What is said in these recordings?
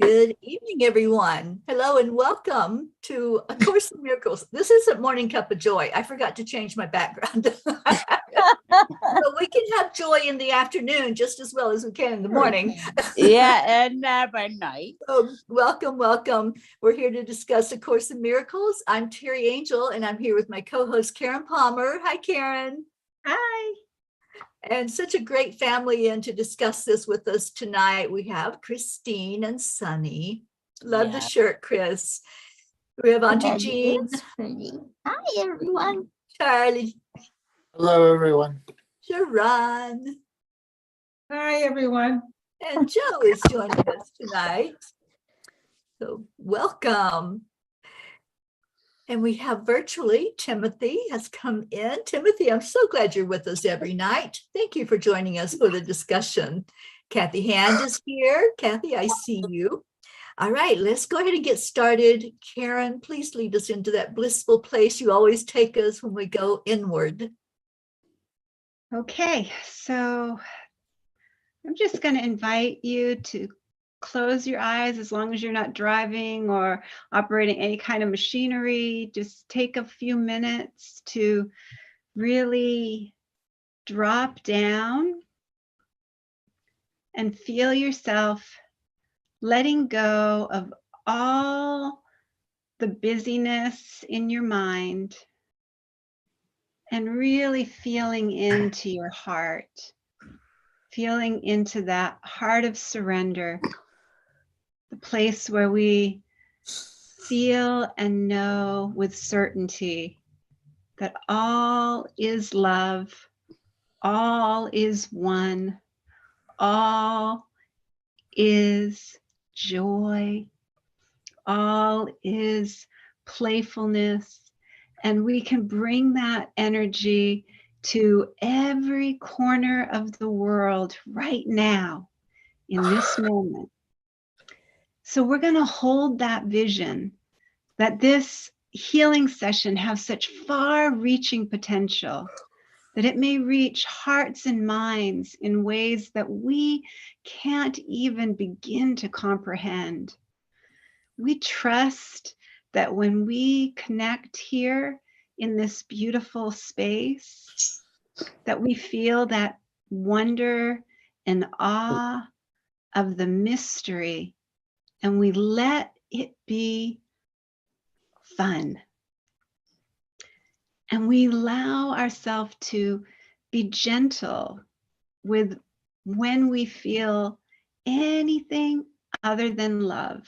Good evening, everyone. Hello and welcome to A Course in Miracles. This isn't Morning Cup of Joy. I forgot to change my background. But we can have joy in the afternoon just as well as we can in the morning. Yeah, and by night. Welcome, welcome. We're here to discuss A Course in Miracles. I'm Teri Angel, and I'm here with my co-host, Karen Palmer. Hi, Karen. Hi. And such a great family in to discuss this with us tonight. We have Christine and Sunny. Love the shirt, Chris. We have Auntie Jean. Hi, everyone. Charlie. Hello, everyone. Sharon. Hi, everyone. And Joe is joining us tonight. So welcome. And we have virtually, Timothy has come in. Timothy, I'm so glad you're with us every night. Thank you for joining us for the discussion. Kathy Hand is here. Kathy, I see you. All right, let's go ahead and get started. Karen, please lead us into that blissful place you always take us when we go inward. Okay, so I'm just going to invite you to close your eyes as long as you're not driving or operating any kind of machinery. Just take a few minutes to really drop down and feel yourself letting go of all the busyness in your mind and really feeling into your heart, feeling into that heart of surrender, the place where we feel and know with certainty that all is love, all is one, all is joy, all is playfulness, and we can bring that energy to every corner of the world right now in this moment. So we're going to hold that vision that this healing session has such far-reaching potential that it may reach hearts and minds in ways that we can't even begin to comprehend. We trust that when we connect here in this beautiful space, that we feel that wonder and awe of the mystery, and we let it be fun. And we allow ourselves to be gentle with when we feel anything other than love.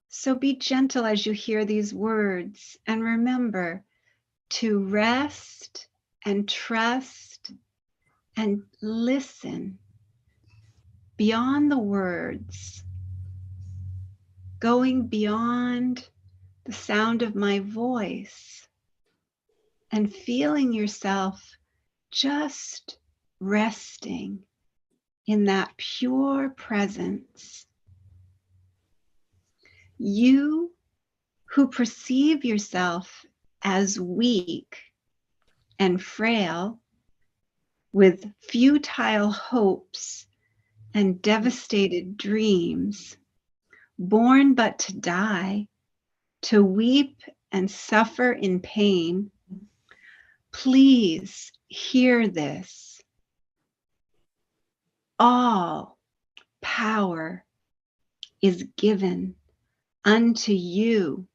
So be gentle as you hear these words, and remember to rest and trust and listen beyond the words, going beyond the sound of my voice and feeling yourself just resting in that pure presence. You who perceive yourself as weak and frail, with futile hopes and devastated dreams, born but to die, to weep and suffer in pain, please hear this. All power is given unto you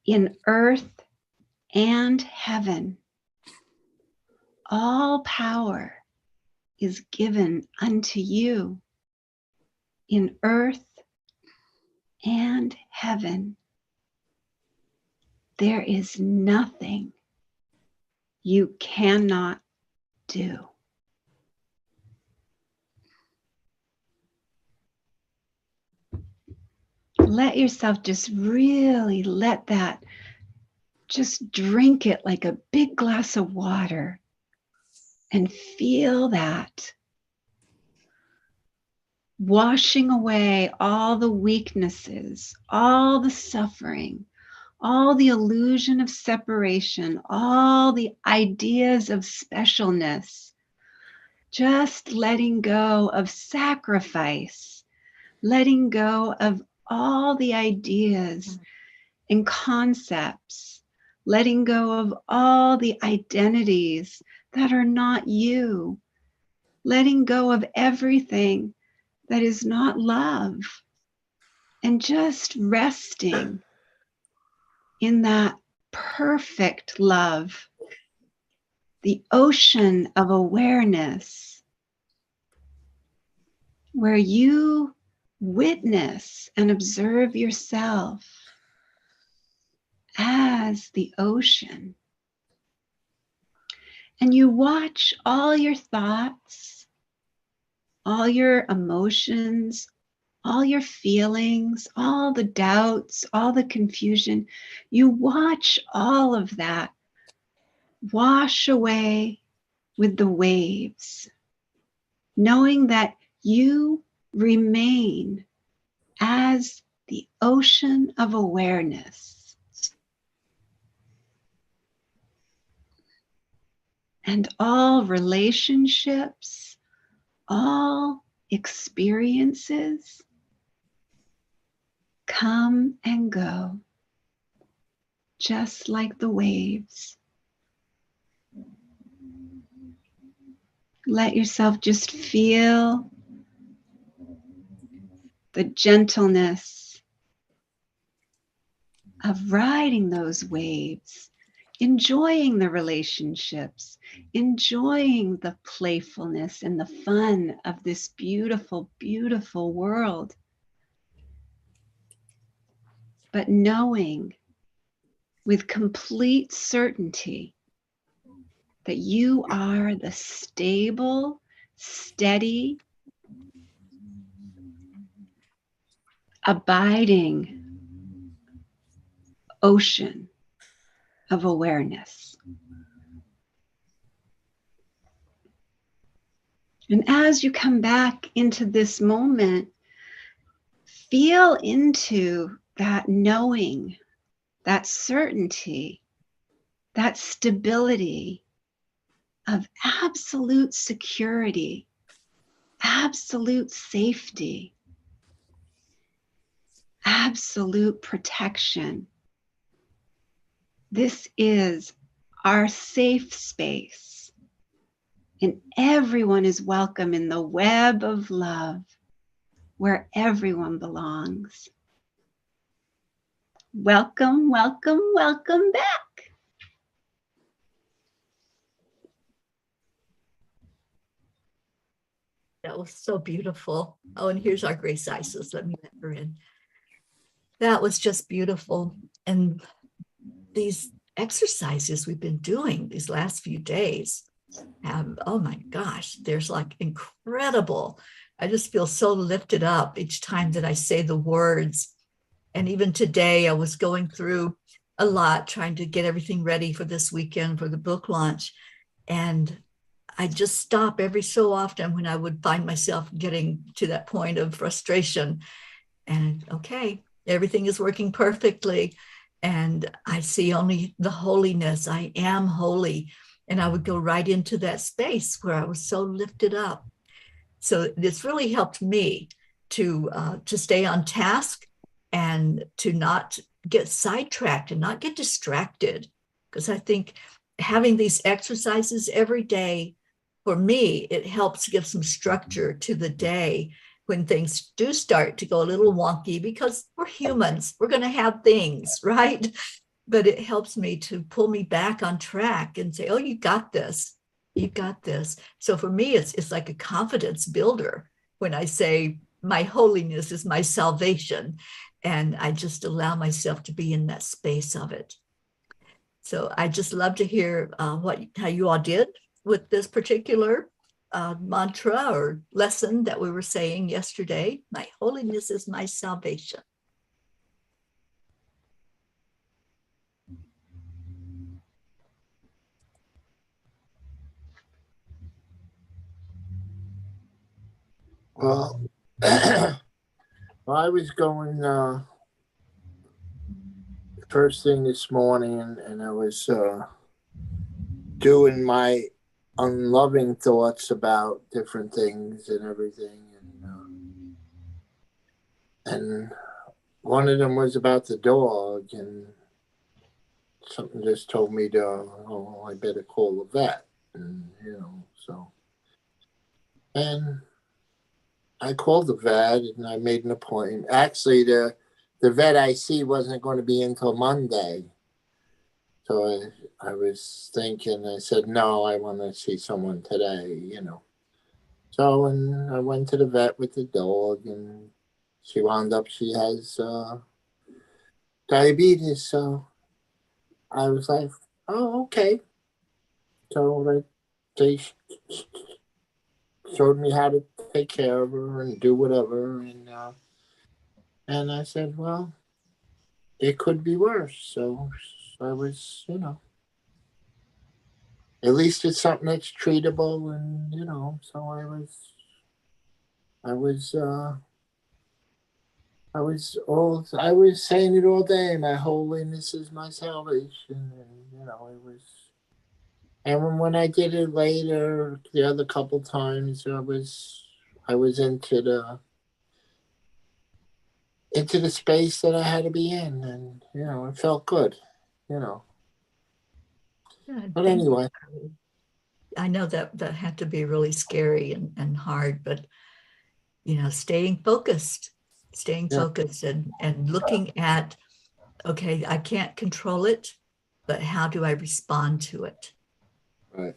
in earth and heaven. All power is given unto you in earth and heaven. There is nothing you cannot do. Let yourself just really let that, just drink it like a big glass of water and feel that washing away all the weaknesses, all the suffering, all the illusion of separation, all the ideas of specialness, Just letting go of sacrifice, letting go of all the ideas and concepts, letting go of all the identities that are not you, letting go of everything that is not love, and just resting in that perfect love, the ocean of awareness, where you witness and observe yourself as the ocean. And you watch all your thoughts, all your emotions, all your feelings, all the doubts, all the confusion. You watch all of that wash away with the waves, knowing that you remain as the ocean of awareness. And all relationships, all experiences come and go, just like the waves. Let yourself just feel the gentleness of riding those waves, enjoying the relationships, enjoying the playfulness and the fun of this beautiful, beautiful world. But knowing with complete certainty that you are the stable, steady, abiding ocean of awareness. And as you come back into this moment, feel into that knowing, that certainty, that stability of absolute security, absolute safety, absolute protection. This is our safe space, and everyone is welcome in the web of love where everyone belongs. Welcome, welcome, welcome back. That was so beautiful. Oh, and here's our Grace Isis. Let me let her in. That was just beautiful. And these exercises we've been doing these last few days have, oh my gosh, there's like incredible. I just feel so lifted up each time that I say the words. And even today, I was going through a lot, trying to get everything ready for this weekend for the book launch. And I just stop every so often when I would find myself getting to that point of frustration. And okay, everything is working perfectly. And I see only the holiness. I am holy. And I would go right into that space where I was so lifted up. So this really helped me to stay on task and to not get sidetracked and not get distracted. Because I think having these exercises every day, for me, it helps give some structure to the day when things do start to go a little wonky, because we're humans, we're going to have things, right? But it helps me to pull me back on track and say, oh, you got this. You got this. So for me, it's like a confidence builder when I say my holiness is my salvation. And I just allow myself to be in that space of it. So I just love to hear how you all did with this particular mantra or lesson that we were saying yesterday. My holiness is my salvation. Well, I was going first thing this morning, and I was doing my unloving thoughts about different things and everything. And one of them was about the dog, and something just told me I better call the vet. And, so. And I called the vet and I made an appointment. Actually, the vet I see wasn't going to be until Monday. So I was thinking, I said, no, I want to see someone today, So, and I went to the vet with the dog, and she has diabetes. So I was like, oh, okay. So they showed me how to take care of her and do whatever. And I said, well, it could be worse. So I was, at least it's something that's treatable. And, so I was saying it all day. My holiness is my salvation. And, it was, and when I did it later, the other couple times, I was into the space that I had to be in, and it felt good, Yeah, But anyway, I know that had to be really scary and hard, but staying focused and looking at, okay, I can't control it, but how do I respond to it? right.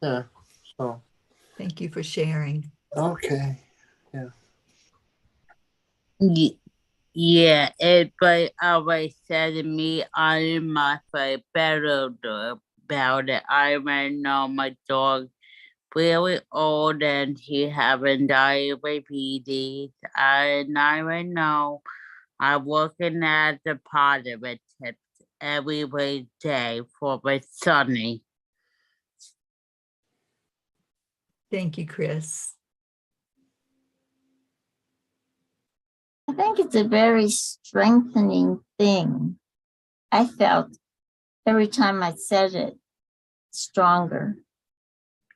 Yeah. So Thank you for sharing. okay. Yeah, everybody always said to me, I must feel better about it. I may know my dog really old and he having diabetes. And I may know I'm working at the positive tips every day for my sonny. Thank you, Chris. I think it's a very strengthening thing. I felt every time I said it, stronger,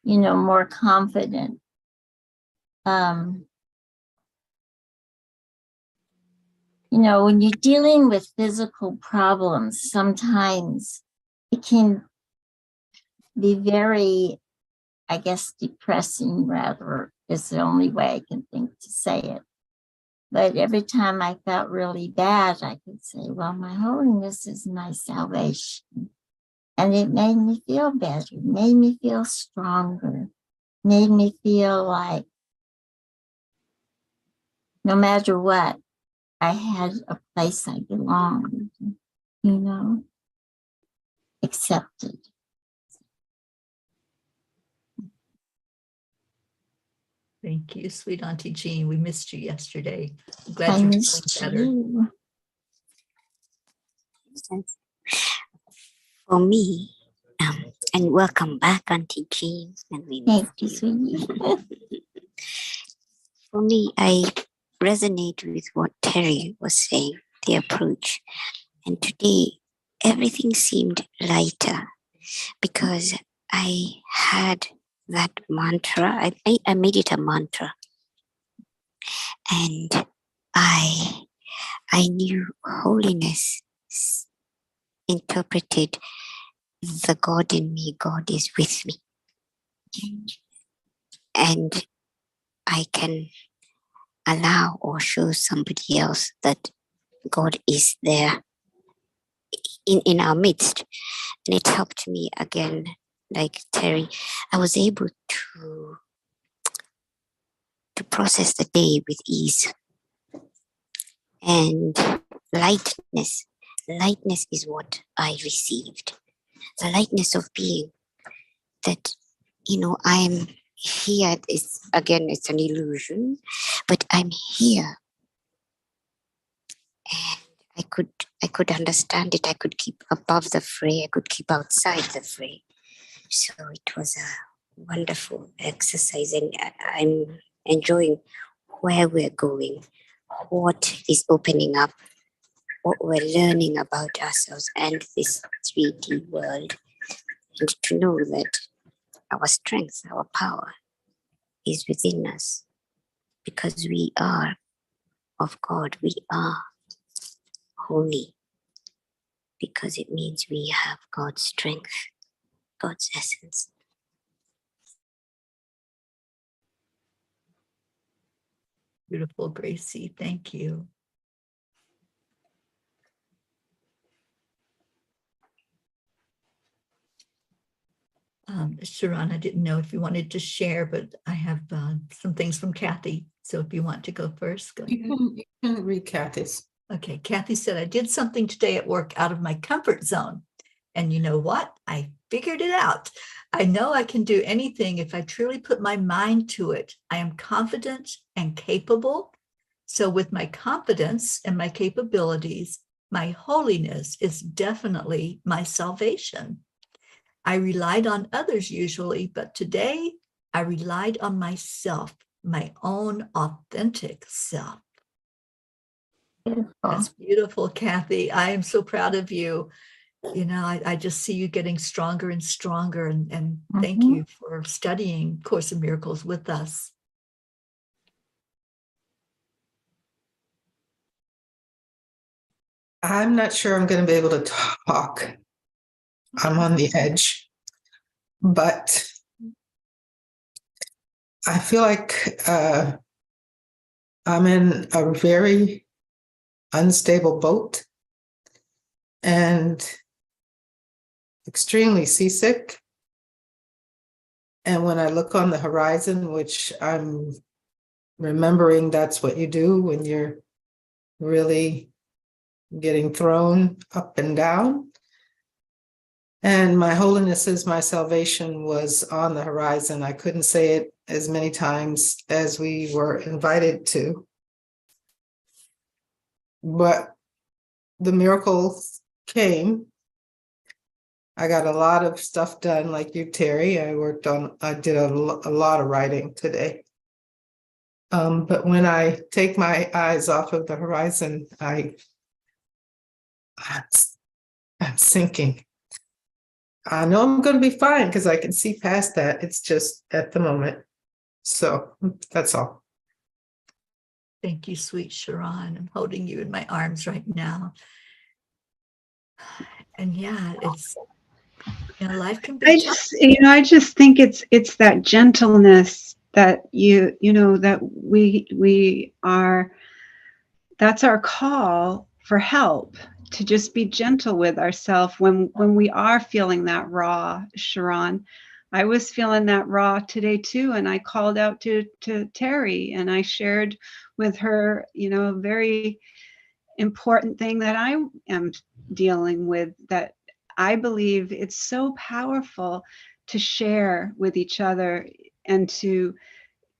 more confident. When you're dealing with physical problems, sometimes it can be very, I guess, depressing, rather, is the only way I can think to say it. But every time I felt really bad, I could say, well, my holiness is my salvation. And it made me feel better, made me feel stronger, made me feel like no matter what, I had a place I belonged, accepted. Thank you, sweet Auntie Jean. We missed you yesterday. I'm I glad you're missed feeling better. you. For me, and welcome back, Auntie Jean, and we Thank missed you, you. sweetie. For me, I resonate with what Teri was saying, the approach. And today, everything seemed lighter because I had that mantra. I made it a mantra. And I knew holiness interpreted the God in me, God is with me. And I can allow or show somebody else that God is there in our midst. And it helped me again, like Teri, I was able to process the day with ease. And lightness is what I received. The lightness of being that, I'm here. It's an illusion, but I'm here. And I could understand it. I could keep above the fray. I could keep outside the fray. So it was a wonderful exercise, and I'm enjoying where we're going, what is opening up, what we're learning about ourselves and this 3D world, and to know that our strength, our power is within us, because we are of God, we are holy, because it means we have God's strength, God's essence. Beautiful, Gracie. Thank you. Sharon, I didn't know if you wanted to share, but I have some things from Kathy. So if you want to go first, go ahead. You can read Kathy's. Okay, Kathy said, I did something today at work out of my comfort zone. And you know what? I figured it out. I know I can do anything if I truly put my mind to it. I am confident and capable. So with my confidence and my capabilities, my holiness is definitely my salvation. I relied on others usually, but today I relied on myself, my own authentic self. Beautiful. That's beautiful, Kathy. I am so proud of you. You know, I just see you getting stronger and stronger, and thank you for studying Course in Miracles with us. I'm not sure I'm going to be able to talk. I'm on the edge, but I feel like I'm in a very unstable boat and extremely seasick. And when I look on the horizon, which I'm remembering that's what you do when you're really getting thrown up and down. And my holiness is my salvation was on the horizon. I couldn't say it as many times as we were invited to. But the miracles came. I got a lot of stuff done, like you, Teri. I did a lot of writing today. But when I take my eyes off of the horizon, I'm sinking. I know I'm going to be fine because I can see past that. It's just at the moment. So that's all. Thank you, sweet Sharon. I'm holding you in my arms right now. And yeah, it's, you know, life can be I just think it's that gentleness that that we are, that's our call for help, to just be gentle with ourselves when we are feeling that raw, Sharon. I was feeling that raw today too, and I called out to Teri, and I shared with her, a very important thing that I am dealing with, that I believe it's so powerful to share with each other, and to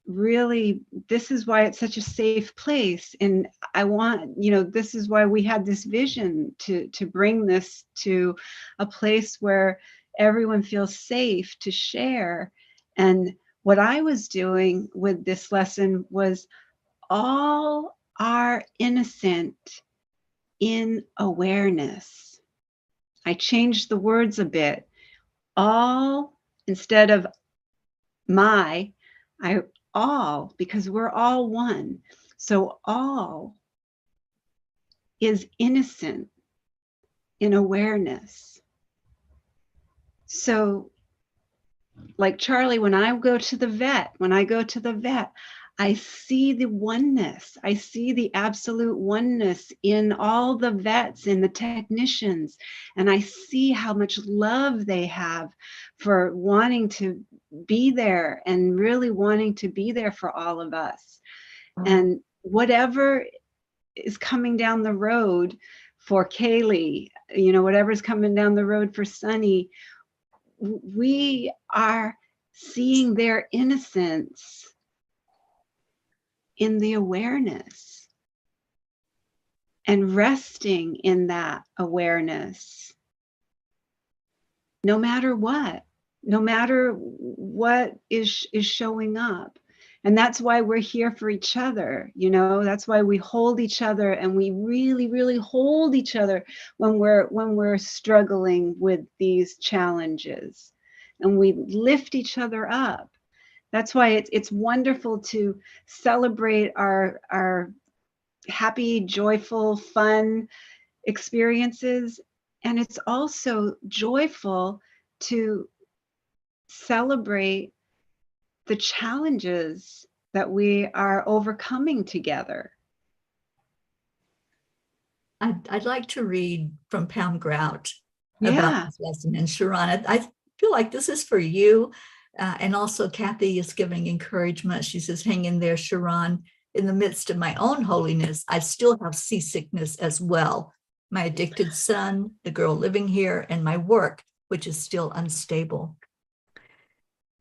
really, this is why it's such a safe place. And I want, this is why we had this vision to bring this to a place where everyone feels safe to share. And what I was doing with this lesson was, all are innocent in awareness. I changed the words a bit. All, instead of all, because we're all one. So all is innocent in awareness. So like Charlie, when I go to the vet, I see the oneness. I see the absolute oneness in all the vets and the technicians. And I see how much love they have for wanting to be there, and really wanting to be there for all of us. And whatever is coming down the road for Kaylee, whatever's coming down the road for Sunny, we are seeing their innocence in the awareness and resting in that awareness, no matter what is showing up. And that's why we're here for each other. That's why we hold each other, and we really, really hold each other when we're struggling with these challenges, and we lift each other up. That's why it's wonderful to celebrate our happy, joyful, fun experiences. And it's also joyful to celebrate the challenges that we are overcoming together. I'd like to read from Pam Grout Yeah. about this lesson. And Sharon, I feel like this is for you. And also Kathy is giving encouragement. She says, hang in there, Sharon. In the midst of my own holiness, I still have seasickness as well. My addicted son, the girl living here, and my work, which is still unstable.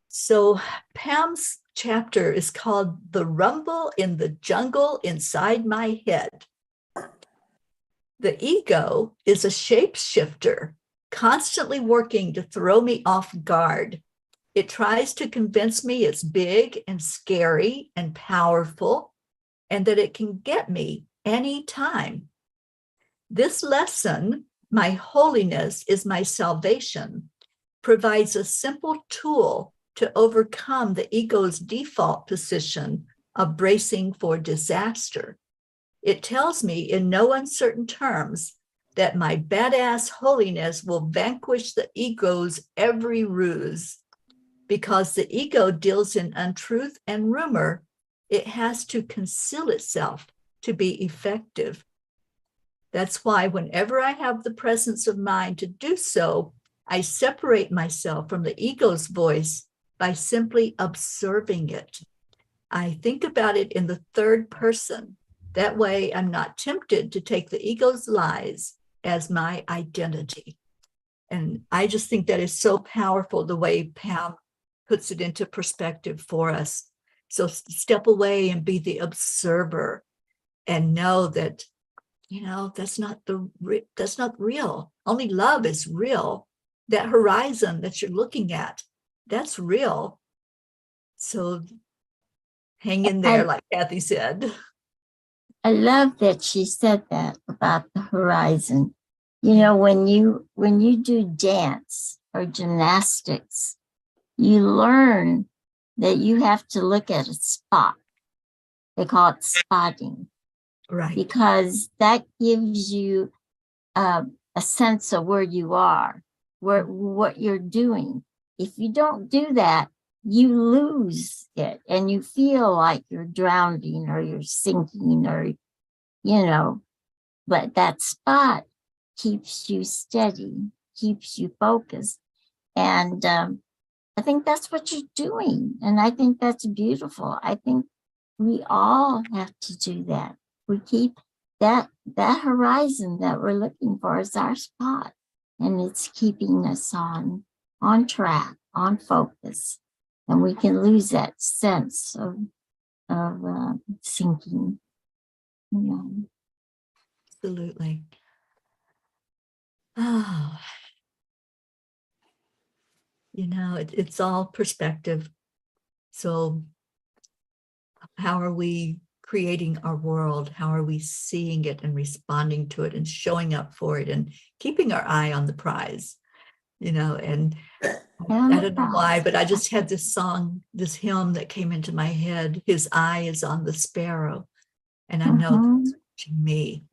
So Pam's chapter is called The Rumble in the Jungle Inside My Head. The ego is a shapeshifter, constantly working to throw me off guard. It tries to convince me it's big and scary and powerful, and that it can get me anytime. This lesson, my holiness is my salvation, provides a simple tool to overcome the ego's default position of bracing for disaster. It tells me in no uncertain terms that my badass holiness will vanquish the ego's every ruse. Because the ego deals in untruth and rumor, it has to conceal itself to be effective. That's why whenever I have the presence of mind to do so, I separate myself from the ego's voice by simply observing it. I think about it in the third person. That way I'm not tempted to take the ego's lies as my identity. And I just think that is so powerful, the way Pam puts it into perspective for us. So step away and be the observer and know that, you know, that's not real. Only love is real. That horizon that you're looking at, that's real. So hang in there, like Kathy said. I love that she said that about the horizon. You know, when you do dance or gymnastics, you learn that you have to look at a spot. They call it spotting. Right. Because that gives you a sense of where you are, what you're doing. If you don't do that, you lose it and you feel like you're drowning or you're sinking or, you know, but that spot keeps you steady, keeps you focused. And I think that's what you're doing. And I think that's beautiful. I think we all have to do that. We keep that horizon that we're looking for is our spot. And it's keeping us on track, on focus. And we can lose that sense of sinking. You know. Absolutely. Oh, you know, it's all perspective. So how are we creating our world? How are we seeing it and responding to it and showing up for it and keeping our eye on the prize? You know, and I don't know why, but I just had this song, this hymn that came into my head. His eye is on the sparrow, and I know that's watching me.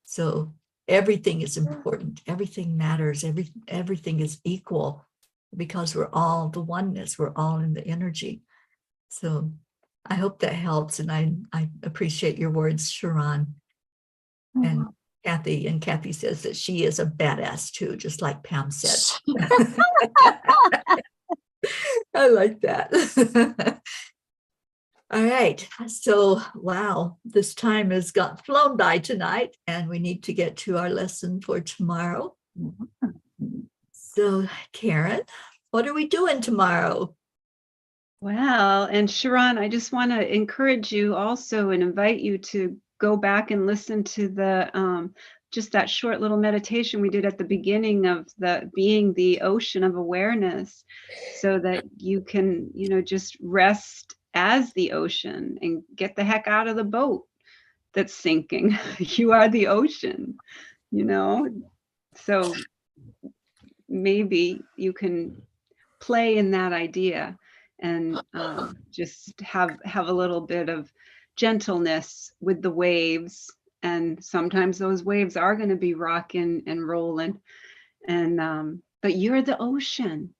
So everything is important. Everything matters. Everything is equal because we're all the oneness. We're all in the energy. So I hope that helps. And I appreciate your words, Sharon. And Kathy says that she is a badass too, just like Pam said. I like that. All right. So, wow, this time has got flown by tonight, and we need to get to our lesson for tomorrow. So, Karen, what are we doing tomorrow? Well, and Sharon, I just want to encourage you also and invite you to go back and listen to the just that short little meditation we did at the beginning of the being the ocean of awareness, so that you can, you know, just rest as the ocean and get the heck out of the boat that's sinking. You are the ocean, you know. So maybe you can play in that idea and just have a little bit of gentleness with the waves. And sometimes those waves are going to be rocking and rolling. And but you're the ocean.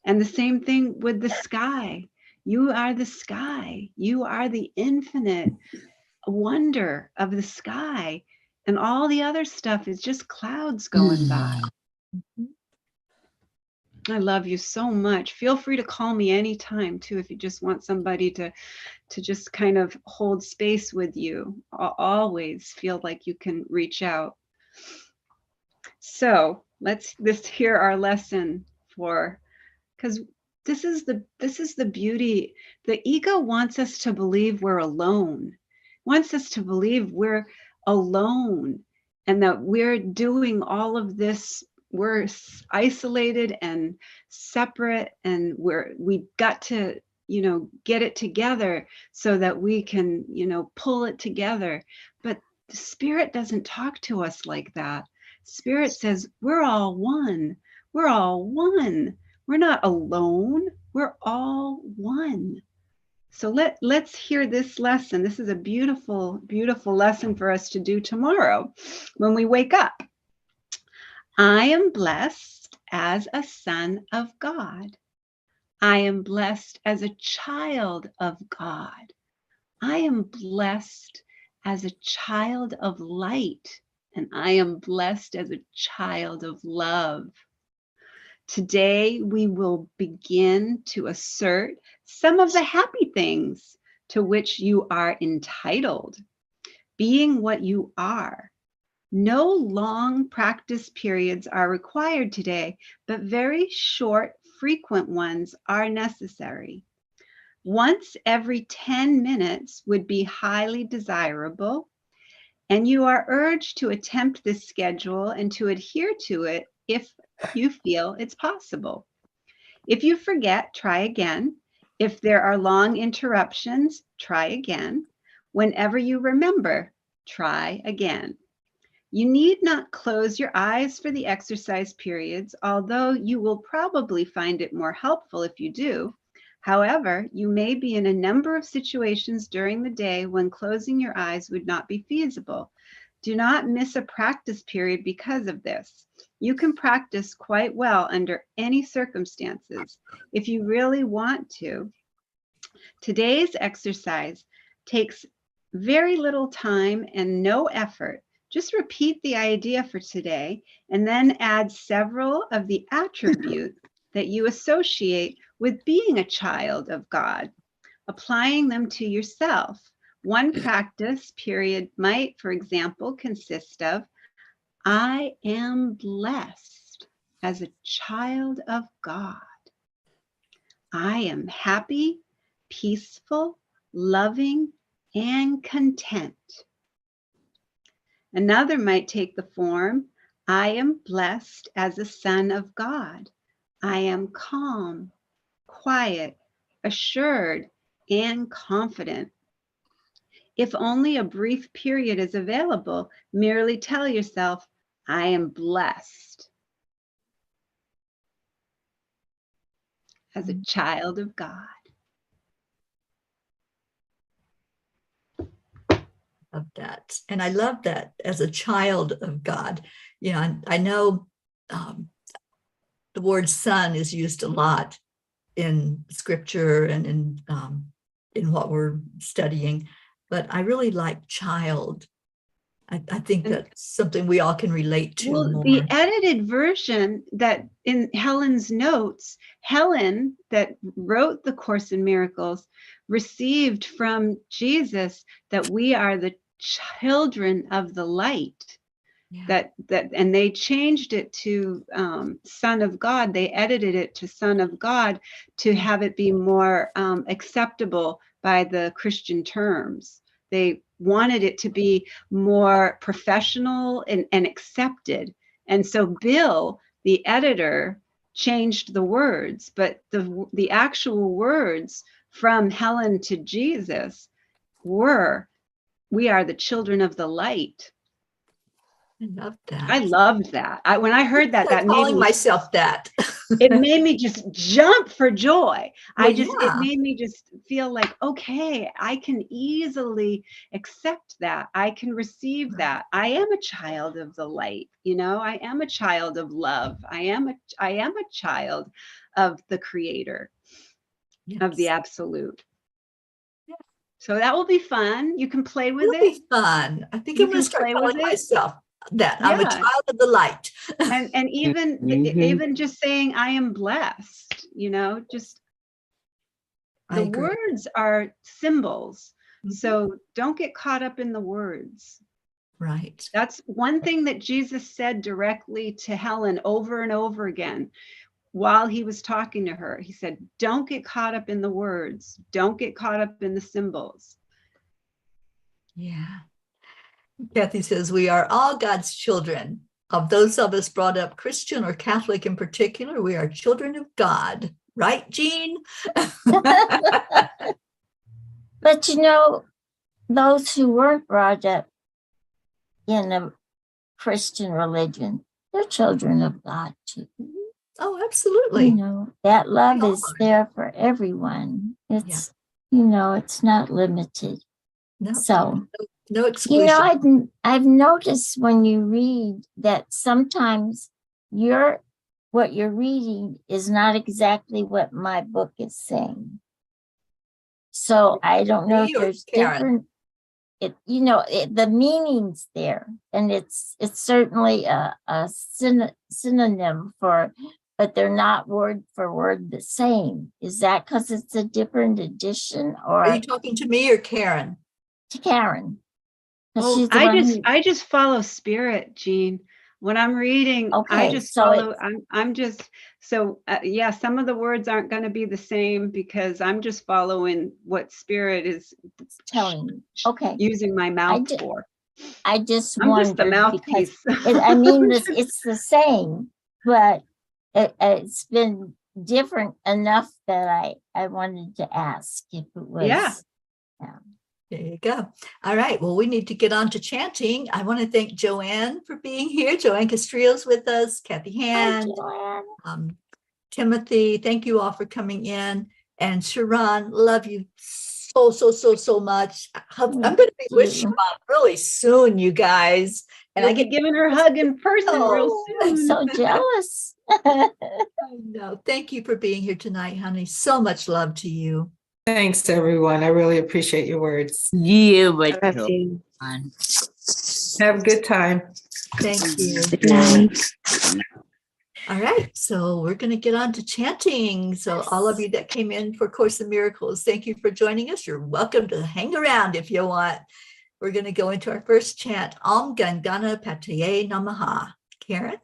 And the same thing with the sky. You are the sky. You are the infinite wonder of the sky. And all the other stuff is just clouds going by. I love you so much. Feel free to call me anytime too, if you just want somebody to just kind of hold space with you. Always feel like you can reach out. So let's hear our lesson because this is the beauty. The ego wants us to believe we're alone, wants us to believe we're alone and that we're doing all of this. We're isolated and separate, and we've got to, get it together so that we can, pull it together. But the Spirit doesn't talk to us like that. Spirit says, we're all one. We're all one. We're not alone. We're all one. So let's hear this lesson. This is a beautiful, beautiful lesson for us to do tomorrow when we wake up. I am blessed as a son of God. I am blessed as a child of God. I am blessed as a child of light, and I am blessed as a child of love. Today, we will begin to assert some of the happy things to which you are entitled. Being what you are. No long practice periods are required today, but very short, frequent ones are necessary. Once every 10 minutes would be highly desirable, and you are urged to attempt this schedule and to adhere to it if you feel it's possible. If you forget, try again. If there are long interruptions, try again. Whenever you remember, try again. You need not close your eyes for the exercise periods, although you will probably find it more helpful if you do. However, you may be in a number of situations during the day when closing your eyes would not be feasible. Do not miss a practice period because of this. You can practice quite well under any circumstances if you really want to. Today's exercise takes very little time and no effort. Just repeat the idea for today and then add several of the attributes that you associate with being a child of God, applying them to yourself. One practice period might, for example, consist of, I am blessed as a child of God. I am happy, peaceful, loving, and content. Another might take the form, I am blessed as a son of God. I am calm, quiet, assured, and confident. If only a brief period is available, merely tell yourself, I am blessed as a child of God. Of that. And I love that, as a child of God. I know the word son is used a lot in scripture and in what we're studying, but I really like child. I think that's something we all can relate to. Well, more. the edited version that in Helen's notes, Helen that wrote the Course in Miracles received from Jesus that we are the children of the light. Yeah. And they changed it to Son of God. They edited it to Son of God to have it be more acceptable by the Christian terms. They wanted it to be more professional and accepted. And so Bill, the editor, changed the words, but the actual words from Helen to Jesus were, we are the children of the light. I love that. I loved that. When I heard that, that made calling me myself that. it made me just jump for joy. Well, It yeah. made me just feel like, okay, I can easily accept that. I can receive that. I am a child of the light. You know, I am a child of love. I am a child of the creator, of the Yes. absolute. So that will be fun. You can play with It'll it. be fun. I think You I'm going can to start play telling with it. myself that I'm a Yeah. child of the light. And even even just saying I am blessed, you know, just I the agree. words are symbols. Mhm. So don't get caught up in the words. Right. That's one thing that Jesus said directly to Helen over and over again while he was talking to her. He said, don't get caught up in the words. Don't get caught up in the symbols. Yeah. Kathy says, we are all God's children. Of those of us brought up Christian or Catholic in particular, we are children of God. Right, Jean? But you know, those who weren't brought up in a Christian religion, they're children of God too. Oh, absolutely. You know, that love We all is are. there for everyone. It's, you know, it's not limited. No, So, no you exclusion. know, I've noticed when you read that sometimes what you're reading is not exactly what my book is saying. So I don't know if Me or there's Karen? different. You know, the meaning's there, and it's certainly a synonym for, but they're not word for word the same. Is that because it's a different edition, Are or you talking to me or Karen? to Karen? 'Cause Oh, she's the one I just follow spirit, Jean. When I'm reading, I Okay, just so follow. I'm just so yeah. Some of the words aren't going to be the same because I'm just following what spirit is telling you. Okay, using my mouth ju- for. I just I'm just the wondered because mouthpiece. I mean, it's the same, but it's been different enough that I wanted to ask if it was. Yeah. There you go. All right. Well, we need to get on to chanting. I want to thank Joanne for being here. Joanne Castillo's with us, Kathy Hi, Hand, Joanne. Timothy. Thank you all for coming in. And Sharon, love you so much. I'm going to be with you. Sharon really soon, you guys. And You'll I be get giving her a hug in person real Oh, I'm soon. so jealous. I know. Thank you for being here tonight, honey. So much love to you. Thanks, everyone. I really appreciate your words. You were Gracias. fun. Have a good time. Thank you. Good night. All right, so we're going to get on to chanting. So all of you that came in for Course in Miracles, thank you for joining us. You're welcome to hang around if you want. We're going to go into our first chant, Om Gam Ganapataye Namaha. Karen?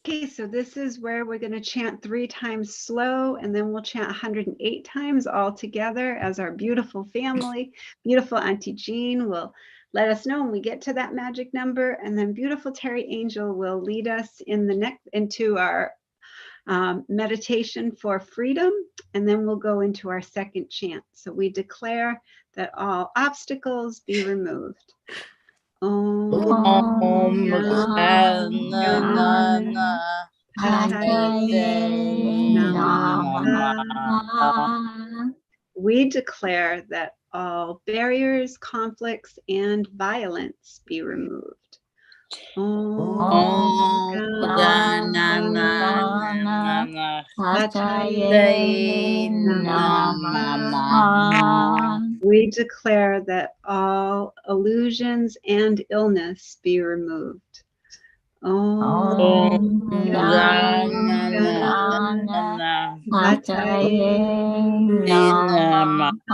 Okay, so this is where we're going to chant 3 times slow, and then we'll chant 108 times all together as our beautiful family. Beautiful Auntie Jean will let us know when we get to that magic number, and then beautiful Teri Angel will lead us into our meditation for freedom, and then we'll go into our second chant. So we declare that all obstacles be removed. Om Ganapataye Namaha. We declare that all barriers, conflicts, and violence be removed. Om Ganapataye Namaha. We declare that all illusions and illness be removed. Om Ganapataye Namaha.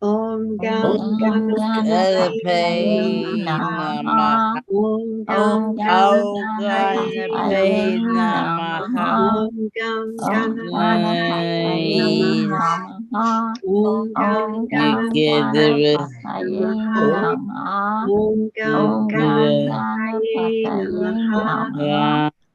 Om Gam Om Ganapataye Ganapataye Namaha. Namaha. Om Om Ganapataye Ganapataye Namaha. Namaha. Om Gam Ganapataye Namaha. Om Gam Ganapataye Namaha. Om Gam Ganapataye Namaha.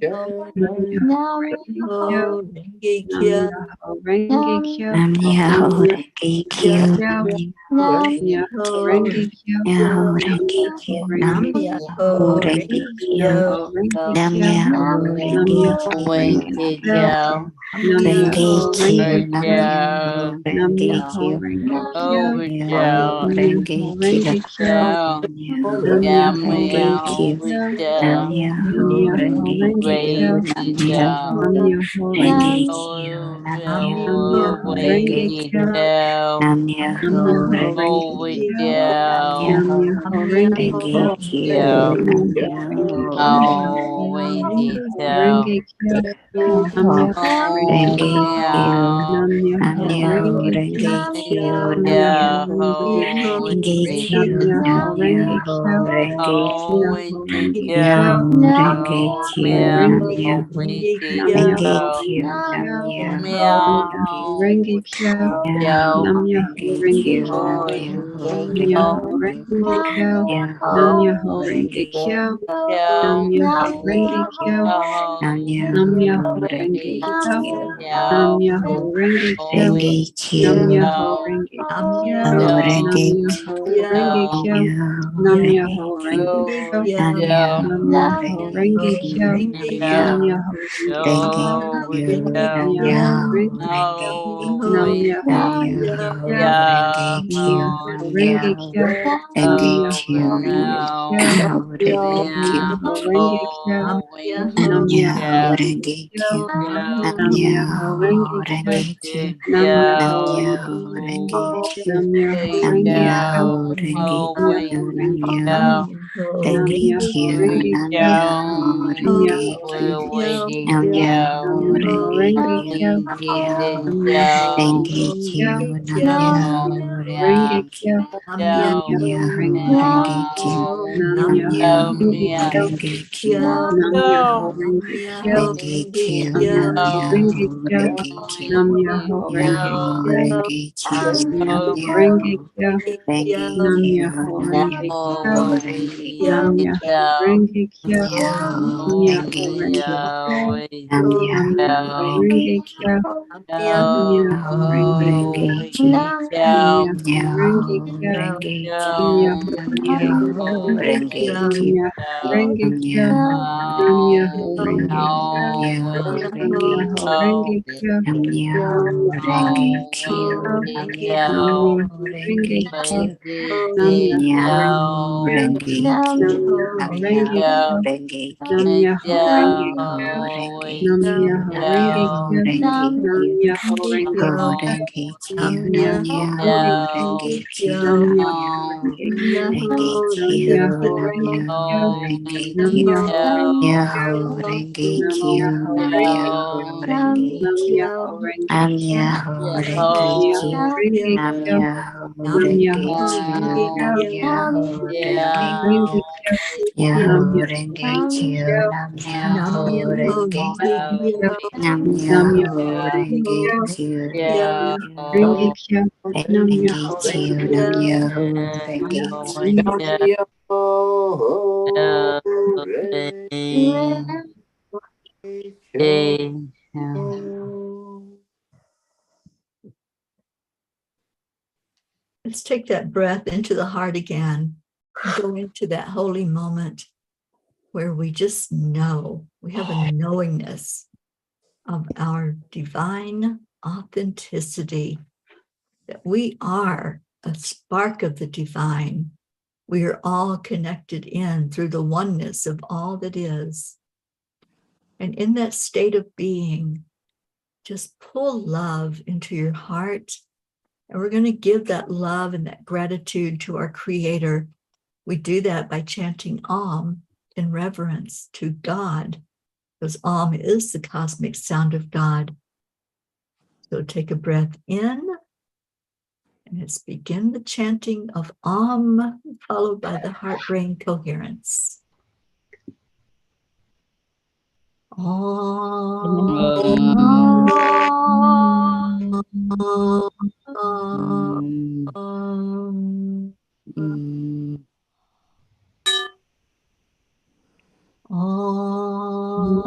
Myoho Renge Kyo. Nam Myoho Renge Kyo. Nam Myoho Renge Kyo. Nam Myoho Renge Renge Kyo. Kyo. Nam Myoho Renge Kyo. Renge Kyo. Renge Kyo. Nam Renge Myoho Renge Kyo. Myoho Renge Kyo. Myoho Renge Kyo. Nam Myoho Renge Kyo. Nam Myoho Renge Kyo. Nam Myoho Renge Kyo. Nam Myoho Renge Kyo. Nam Myoho Renge Kyo. Nam Myoho Renge Renge Kyo. Nam Myoho Renge Kyo. Nam Myoho Renge Kyo. Nam Myoho Renge Kyo. Myoho Renge Kyo. Nam Myoho Renge Kyo. Nam Myoho Renge Kyo. Myoho Renge Kyo. Nam Myoho Renge Kyo. Myoho Renge Kyo. Nam Myoho Renge Kyo. Nam Myoho Renge Kyo. Renge Kyo. Myoho Renge Kyo. Myoho Renge Kyo. Nam Myoho Renge Kyo. Nam Myoho Renge Kyo. Nam Myoho Renge Kyo. Nam Myoho Renge Kyo. Nam Myoho Renge Kyo. Nam Myoho Renge Kyo. Nam Myoho Renge Kyo. Nam Myoho Renge Kyo. Nam Myoho Renge Kyo. Nam Myoho Renge Kyo. Nam Myoho Renge Kyo. Nam Myoho Renge Kyo. Nam Myoho Renge Kyo. Nam Myoho Renge Kyo. Nam Myoho Renge Kyo. Nam Myoho Renge Kyo. Nam Myoho Renge Kyo. Nam Myoho Renge Kyo. Nam Myoho Renge Kyo. Myoho Renge Kyo. Nam Myoho Renge Kyo. Nam Myoho Renge Kyo. Myoho Renge Kyo. Nam Myoho Renge Kyo. Myoho Renge Kyo. Myoho Renge Kyo. Nam Myoho Renge Kyo. Nam Myoho Renge Myoho Renge Kyo. Nam Myoho Renge Kyo. Nam Myoho Renge Kyo. Nam Myoho Renge Kyo. Nam Myoho Renge Kyo. Myoho Renge Kyo. Nam Myoho Renge Kyo. Myoho Renge Kyo. Nam Myoho Renge Kyo. Nam Myoho Renge Kyo. Nam Myoho Renge Kyo. Myoho Renge Kyo. Nam Myoho Renge Kyo. Nam Myoho Renge Kyo. Nam Myoho Renge Kyo. Nam Myoho Renge Kyo. Myoho Renge Kyo. Nam Myoho Renge Kyo. Nam Myoho Renge Kyo. Nam Myoho Renge Kyo. Nam Myoho Renge Kyo. Let's take that breath into the heart again. Go into that holy moment where we just know, we have a knowingness of our divine authenticity, that we are a spark of the divine. We are all connected in through the oneness of all that is. And in that state of being, just pull love into your heart. And we're going to give that love and that gratitude to our Creator. We do that by chanting Om in reverence to God, because Om is the cosmic sound of God. So take a breath in, and let's begin the chanting of Om, followed by the heart-brain coherence. Om.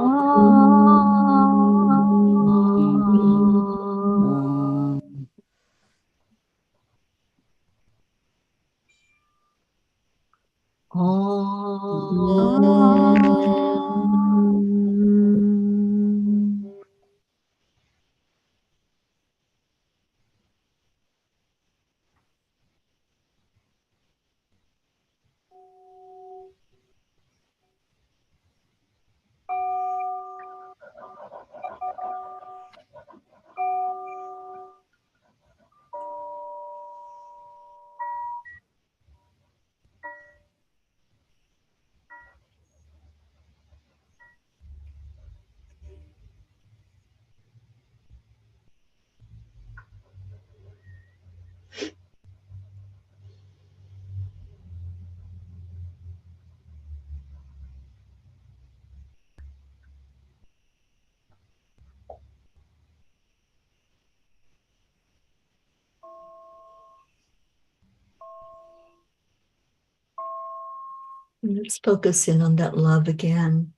Let's focus in on that love again.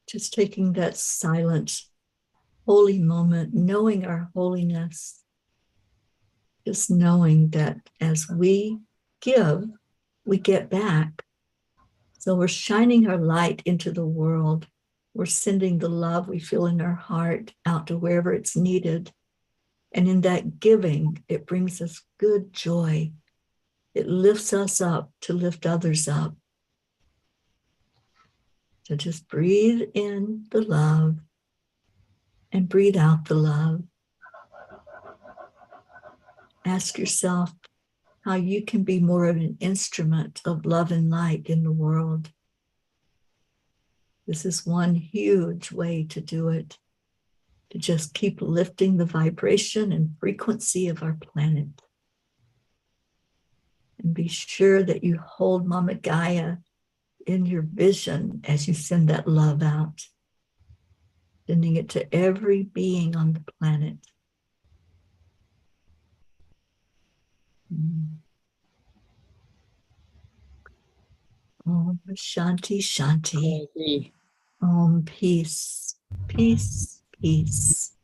Just taking that silent, holy moment, knowing our holiness. Just knowing that as we give, we get back. So we're shining our light into the world. We're sending the love we feel in our heart out to wherever it's needed. And in that giving, it brings us good joy. It lifts us up to lift others up. So just breathe in the love and breathe out the love. Ask yourself how you can be more of an instrument of love and light in the world. This is one huge way to do it, to just keep lifting the vibration and frequency of our planet. And be sure that you hold Mama Gaia in your vision as you send that love out, sending it to every being on the planet. Om Shanti Shanti. Om peace, peace, peace.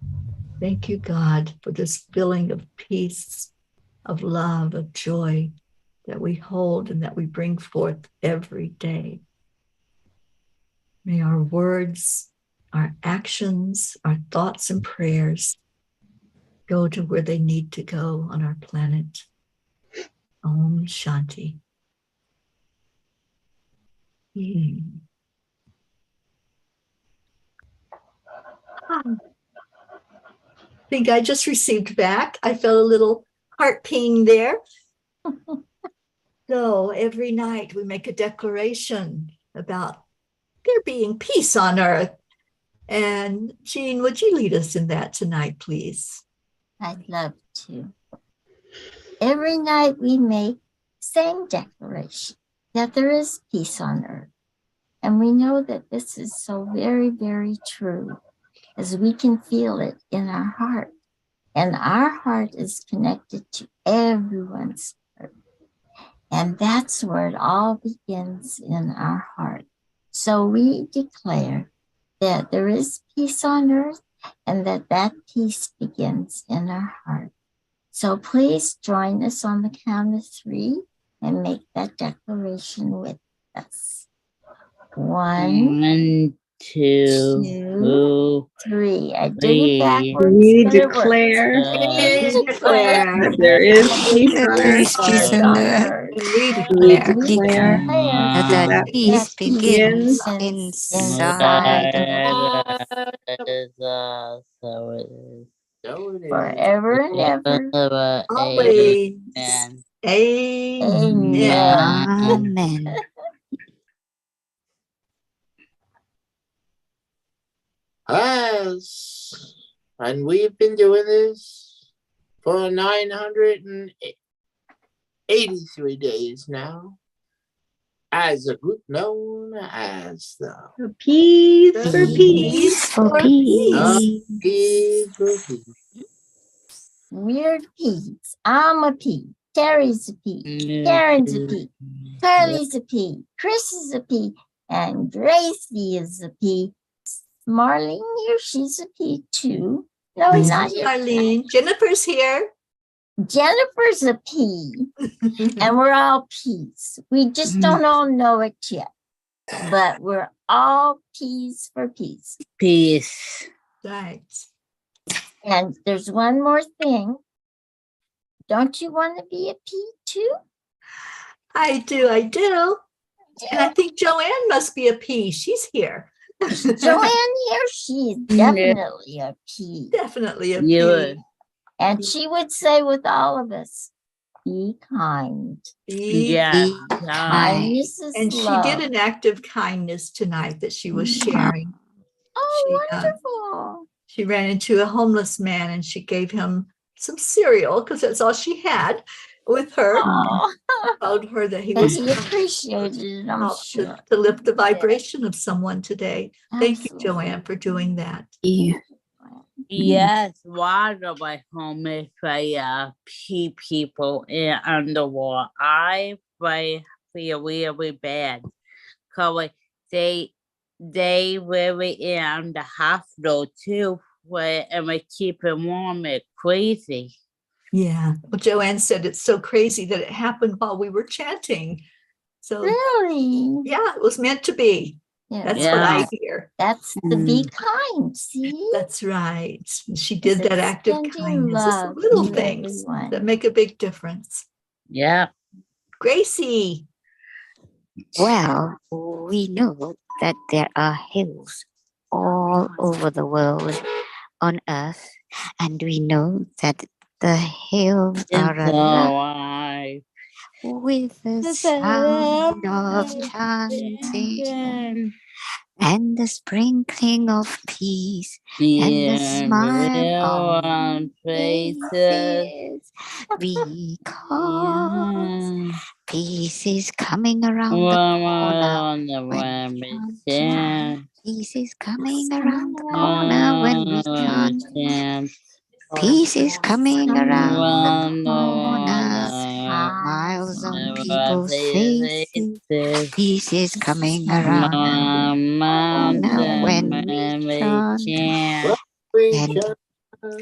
Thank you, God, for this feeling of peace, of love, of joy that we hold and that we bring forth every day. May our words, our actions, our thoughts and prayers go to where they need to go on our planet. Om Shanti. I think I just received back. I felt a little heart ping there. So every night we make a declaration about there being peace on earth. And Jean, would you lead us in that tonight, please? I'd love to. Every night we make same declaration that there is peace on earth. And we know that this is so very, very true, as we can feel it in our heart. And our heart is connected to everyone's heart. And that's where it all begins, in our heart. So we declare that there is peace on earth and that peace begins in our heart. So please join us on the count of 3 and make that declaration with us. 1, 2, 3. I did it backwards. We but it worked. declare Declare that there is peace That on there earth. is peace on earth. we We declare declare That that peace begins inside inside. So it is. forever and ever. always. Amen. Amen. Amen. Yes. And we've been doing this for 983 days now, as a group known as the peace for Peace peace. For peace. Peace for Peace. Weird peas. I'm a pea. Terry's a pea. Karen's a pea. Carly's a pea. Chris is a pea. And Gracie is a pea. Marlene here? She's a P too. No, he's not here. Marlene. Jennifer's here. Jennifer's a P, and we're all P's. We just don't all know it yet, but we're all P's for peace. Peace. Right. And there's one more thing. Don't you want to be a P too? I do. And I think Joanne must be a P. She's here. Joanne here, she's definitely a P. Definitely a Yeah. P. And she would say with all of us, be kind. Be Yeah. Kindness is And she love. did an act of kindness tonight that she was sharing. Oh, She, wonderful. She ran into a homeless man and she gave him some cereal because that's all she had with her. Oh, Told her that he and was he appreciated it, I'm out sure. to lift the vibration of someone today. Thank you, Absolutely. Joanne, for doing that. Yes, one of my homeless people in underwater. I feel really bad because they really in the hospital too, and we keep it warm and crazy. Yeah. Well, Joanne said it's so crazy that it happened while we were chanting. So Really? yeah, it was meant to be. Yeah, That's Yeah. what I hear. that's the be kind, see? That's right. She did It's that act of extending kindness. It's the love little to things everyone. that make a big difference. Yeah. Gracie. Well, we know that there are hills all over the world on earth, and we know that the hills are It's alive alive. with the sound of chanting and the sprinkling of peace and the smile on faces, because peace is coming around the corner when we chant. Peace is coming around the corner when we chant. Peace is coming around the corner. Smiles on people's faces. Peace is coming around the corner when we chant. And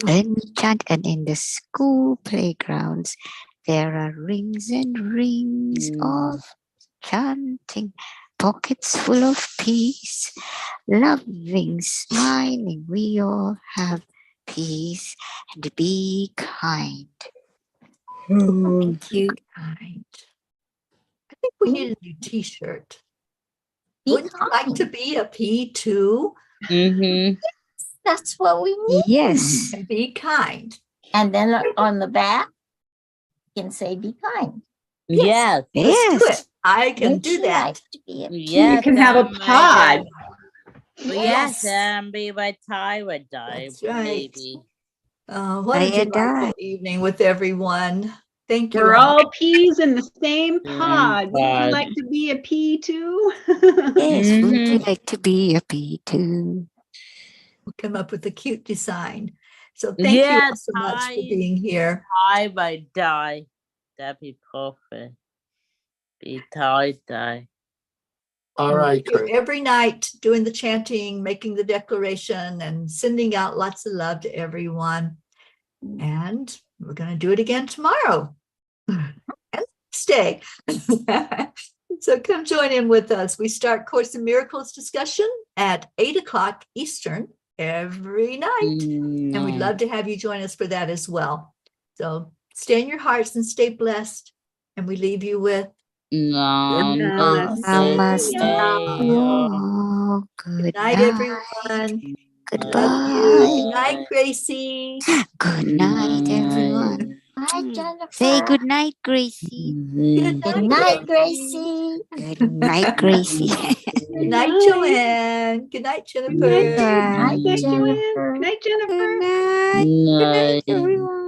when we chant, and in the school playgrounds, there are rings and rings of chanting, pockets full of peace, loving, smiling. We all have peace, and be kind. Thank you. Kind. I think we need a new t-shirt. Be Wouldn't you like to kind. be a P too? That's what we need. Yes. And be kind. And then on the back, you can say be kind. Yes. Let's do it. I can Wouldn't do you that. like to be a Yes. You can have a pod. Yes, and be my tyrant die, That's right. baby. What a Tie a delightful evening with everyone. Thank you. We're all peas in the same Same pod. Would you pod. like to be a pea too? Yes, would you Mhm. like to be a bee too? We'll come up with a cute design. So thank you all Yes, so much for being here. I might die. That'd be perfect. Be tied, die. All right, Here Chris. every night doing the chanting, making the declaration, and sending out lots of love to everyone. And we're going to do it again tomorrow and stay. So come join in with us. We start Course in Miracles discussion at 8:00 Eastern every night. And we'd love to have you join us for that as well. So stay in your hearts and stay blessed. And we leave you with Namaste. Oh, good good night, night. everyone. Goodbye. Love you. Good night, Gracie. Good night, everyone. Hi, Jennifer. Say good night, Gracie. Good Good night, night, Gracie. Gracie. Good night, Gracie. Good night, Joanne. Good night, Jennifer. Bye. Hi, Good night, Joanne. Jennifer. Good night, Jennifer. Good night. Night. Everyone.